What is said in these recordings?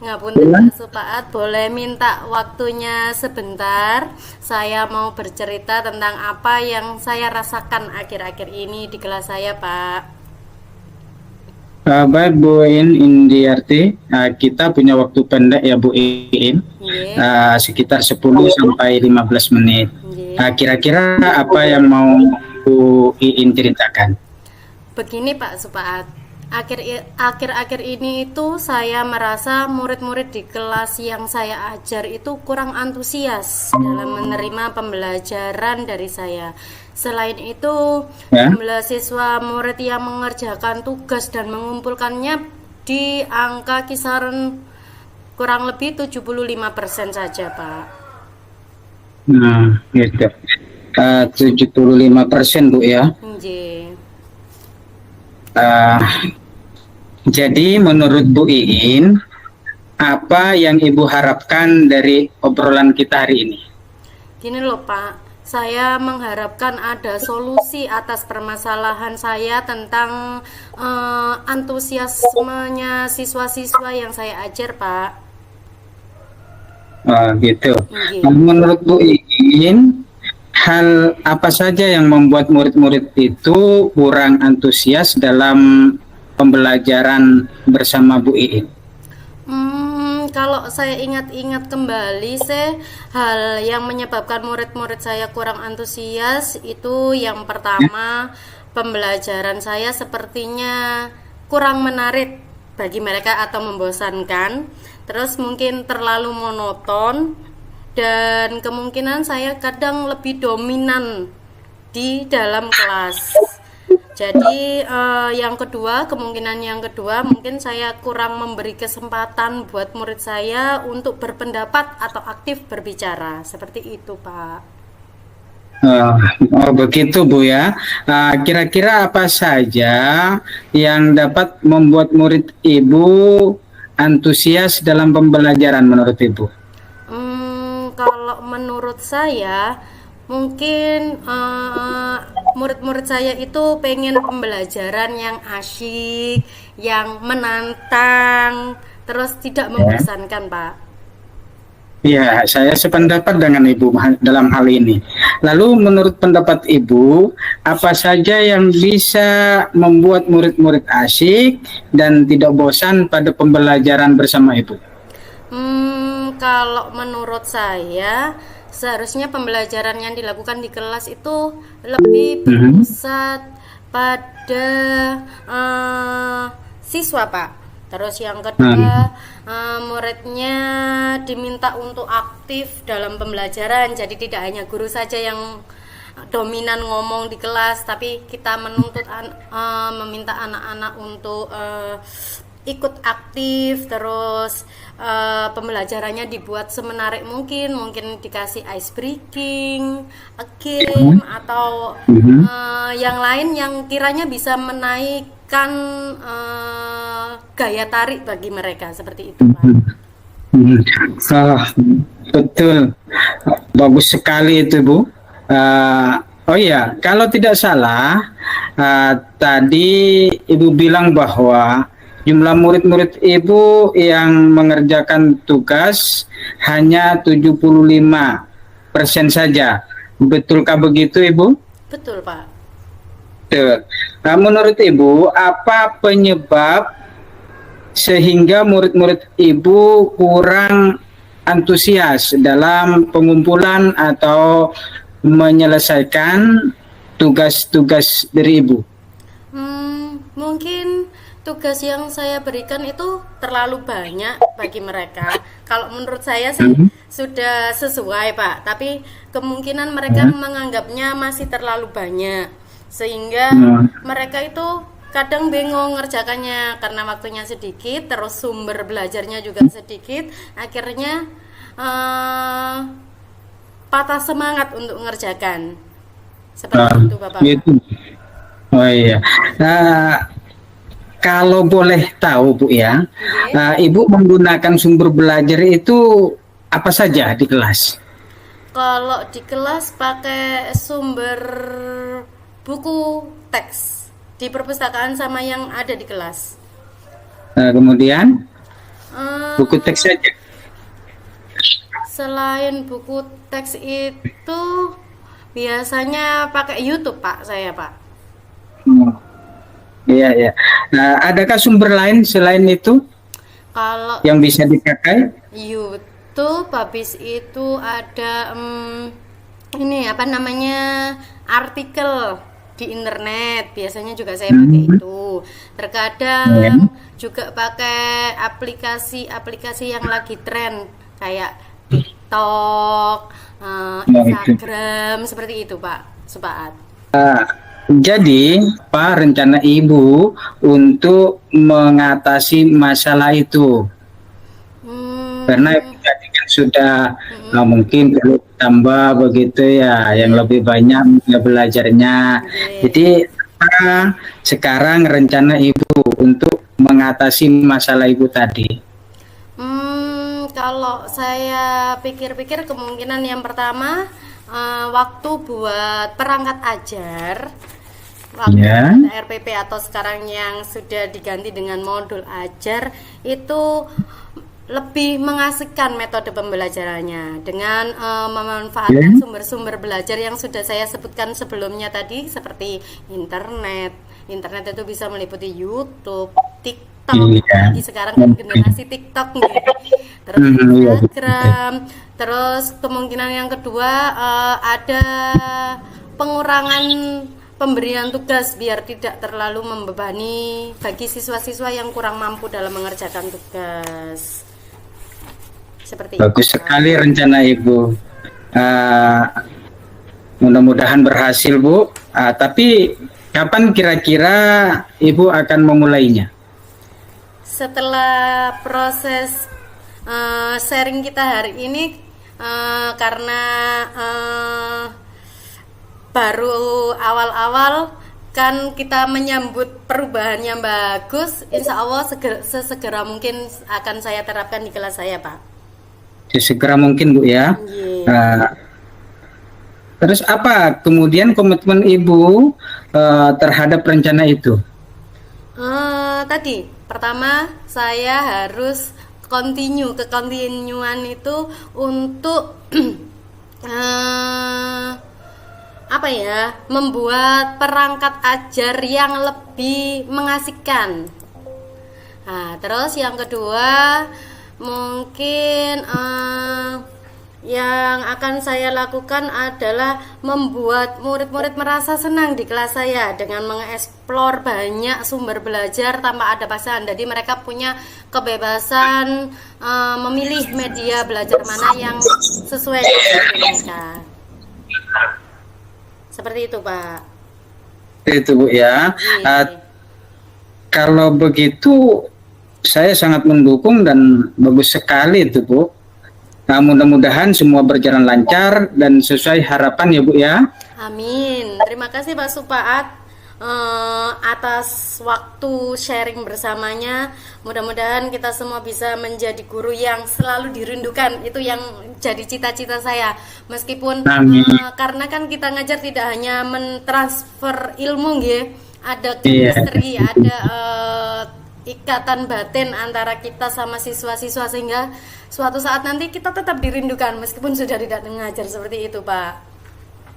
Ngapunten Pak Supaat, boleh minta waktunya sebentar? Saya mau bercerita tentang apa yang saya rasakan akhir-akhir ini di kelas saya, Pak. Baik Bu Indiarti, kita punya waktu pendek ya Bu In, Nggih, sekitar 10 sampai 15 menit. nggih. Kira-kira apa yang mau Bu Iin ceritakan? Begini Pak Supaat, akhir-akhir ini itu saya merasa murid-murid di kelas yang saya ajar itu kurang antusias dalam menerima pembelajaran dari saya. Selain itu, Ya, jumlah siswa murid yang mengerjakan tugas dan mengumpulkannya di angka kisaran kurang lebih 75% saja, Pak. nah gitu. 75% Bu ya. Nggih. Uh, jadi menurut Bu Iin, apa yang Ibu harapkan dari obrolan kita hari ini? Gini loh Pak, saya mengharapkan ada solusi atas permasalahan saya tentang antusiasmenya siswa-siswa yang saya ajar Pak. Gitu. Nggih. Menurut Bu Iin, hal apa saja yang membuat murid-murid itu kurang antusias dalam pembelajaran bersama Bu Iin? Kalau saya ingat-ingat kembali, hal yang menyebabkan murid-murid saya kurang antusias itu yang pertama, pembelajaran saya sepertinya kurang menarik bagi mereka atau membosankan. Terus mungkin terlalu monoton dan kemungkinan saya kadang lebih dominan di dalam kelas. Jadi kemungkinan yang kedua mungkin saya kurang memberi kesempatan buat murid saya untuk berpendapat atau aktif berbicara. Seperti itu, Pak. Uh, Begitu Bu ya. Kira-kira apa saja yang dapat membuat murid Ibu antusias dalam pembelajaran menurut Ibu? Kalau menurut saya mungkin murid-murid saya itu pengen pembelajaran yang asyik, yang menantang, terus tidak membosankan, Pak. Ya, saya sependapat dengan Ibu dalam hal ini. Lalu menurut pendapat Ibu, apa saja yang bisa membuat murid-murid asyik dan tidak bosan pada pembelajaran bersama Ibu? Kalau menurut saya, seharusnya pembelajaran yang dilakukan di kelas itu lebih berpusat pada siswa, Pak. Terus yang kedua, muridnya diminta untuk aktif dalam pembelajaran. Jadi tidak hanya guru saja yang dominan ngomong di kelas, tapi kita menuntut meminta anak-anak untuk ikut aktif. Terus pembelajarannya dibuat semenarik mungkin dikasih ice breaking, a game atau yang lain yang kiranya bisa menaikkan gaya tarik bagi mereka, seperti itu, Pak. Betul, bagus sekali itu Bu. Oh iya, kalau tidak salah, tadi Ibu bilang bahwa jumlah murid-murid Ibu yang mengerjakan tugas hanya 75% saja. Betulkah begitu, Ibu? Betul, Pak. Betul. Nah, menurut Ibu, apa penyebab sehingga murid-murid Ibu kurang antusias dalam pengumpulan atau menyelesaikan tugas-tugas dari Ibu? Mungkin tugas yang saya berikan itu terlalu banyak bagi mereka. Kalau menurut saya sih sudah sesuai, Pak. Tapi kemungkinan mereka menganggapnya masih terlalu banyak, sehingga mereka itu kadang bingung ngerjakannya karena waktunya sedikit, terus sumber belajarnya juga sedikit. Akhirnya patah semangat untuk mengerjakan. Seperti itu, Bapak. Gitu. Oh iya. Kalau boleh tahu Bu ya, Ibu menggunakan sumber belajar itu apa saja di kelas? Kalau di kelas pakai sumber buku teks di perpustakaan sama yang ada di kelas. Kemudian? Buku teks Eh, saja. Selain buku teks itu biasanya pakai YouTube, Pak, saya, Pak. Hmm, iya, iya. Nah, adakah sumber lain selain itu Kalau yang bisa dipakai? YouTube habis itu ada ini apa namanya artikel di internet biasanya juga saya pakai Hmm, itu. ya, Terkadang juga pakai aplikasi-aplikasi yang lagi tren kayak TikTok, ya itu. Instagram seperti itu Pak Supaat. Jadi, apa rencana Ibu untuk mengatasi masalah itu? Karena Hmm, tadi kan sudah mm-mm, mungkin perlu tambah begitu ya, yang iya, lebih banyak ya belajarnya. iya. Jadi apa sekarang rencana Ibu untuk mengatasi masalah Ibu tadi? Kalau saya pikir-pikir kemungkinan yang pertama waktu buat perangkat ajar, waktu Ya, buat RPP atau sekarang yang sudah diganti dengan modul ajar itu lebih mengasihkan metode pembelajarannya dengan memanfaatkan ya, sumber-sumber belajar yang sudah saya sebutkan sebelumnya tadi seperti internet. Internet itu bisa meliputi YouTube, TikTok, iya. apalagi sekarang kan generasi TikTok nih. Terus Iya, betul. Instagram. Terus kemungkinan yang kedua ada pengurangan pemberian tugas biar tidak terlalu membebani bagi siswa-siswa yang kurang mampu dalam mengerjakan tugas. Seperti itu, Bagus Pak. sekali rencana Ibu. Ah, mudah-mudahan berhasil, Bu. Tapi kapan kira-kira Ibu akan memulainya? Setelah proses sharing kita hari ini karena eh, baru awal-awal kan kita menyambut perubahan yang bagus, insya Allah sesegera mungkin akan saya terapkan di kelas saya, Pak. Sesegera mungkin, Bu ya. Yeah. Ah, terus apa kemudian komitmen Ibu terhadap rencana itu? Tadi pertama saya harus kekontinuan itu untuk eh, apa ya membuat perangkat ajar yang lebih mengasihkan. Nah, terus yang kedua mungkin yang akan saya lakukan adalah membuat murid-murid merasa senang di kelas saya dengan mengeksplor banyak sumber belajar tanpa ada paksaan. Jadi mereka punya kebebasan memilih media belajar mana yang sesuai dengan mereka. Seperti itu, Pak. Itu, Bu ya. Ah, Iya. kalau begitu saya sangat mendukung dan bagus sekali itu, Bu. Nah, mudah-mudahan semua berjalan lancar dan sesuai harapan ya, Bu ya. Amin. Terima kasih Pak Supaat atas waktu sharing bersamanya. Mudah-mudahan kita semua bisa menjadi guru yang selalu dirindukan. Itu yang jadi cita-cita saya. Meskipun Amin. karena kan kita ngajar tidak hanya mentransfer ilmu, nggih. Ada Iya. chemistry, ada ikatan batin antara kita sama siswa-siswa sehingga suatu saat nanti kita tetap dirindukan meskipun sudah tidak mengajar seperti itu, Pak.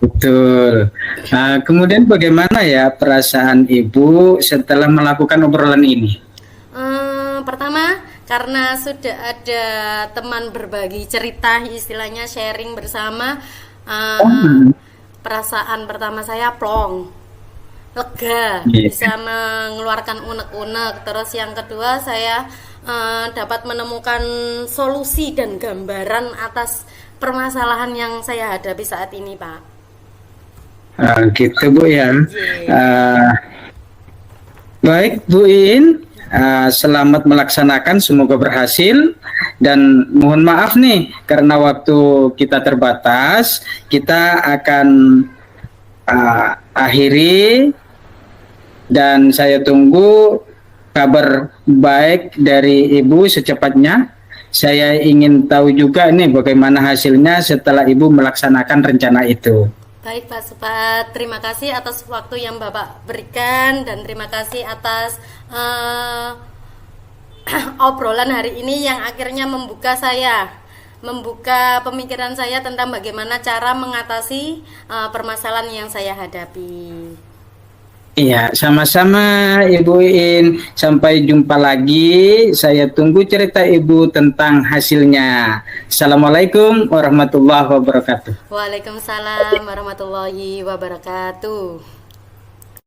Betul. Nah, kemudian bagaimana ya perasaan Ibu setelah melakukan obrolan ini? Pertama, karena sudah ada teman berbagi cerita, istilahnya sharing bersama, eh, perasaan pertama saya plong, lega, Iya. bisa mengeluarkan unek-unek. Terus yang kedua saya dapat menemukan solusi dan gambaran atas permasalahan yang saya hadapi saat ini, Pak. Gitu, Bu ya. Iya. Ah, baik, Bu In. Selamat melaksanakan, semoga berhasil. Dan mohon maaf nih, karena waktu kita terbatas, kita akan akhiri dan saya tunggu kabar baik dari Ibu secepatnya. Saya ingin tahu juga nih bagaimana hasilnya setelah Ibu melaksanakan rencana itu. Baik Pak Supat, terima kasih atas waktu yang Bapak berikan dan terima kasih atas obrolan hari ini yang akhirnya membuka pemikiran saya tentang bagaimana cara mengatasi permasalahan yang saya hadapi. Iya, sama-sama Ibu In. Sampai jumpa lagi. Saya tunggu cerita Ibu tentang hasilnya. Assalamualaikum warahmatullahi wabarakatuh. Waalaikumsalam warahmatullahi wabarakatuh.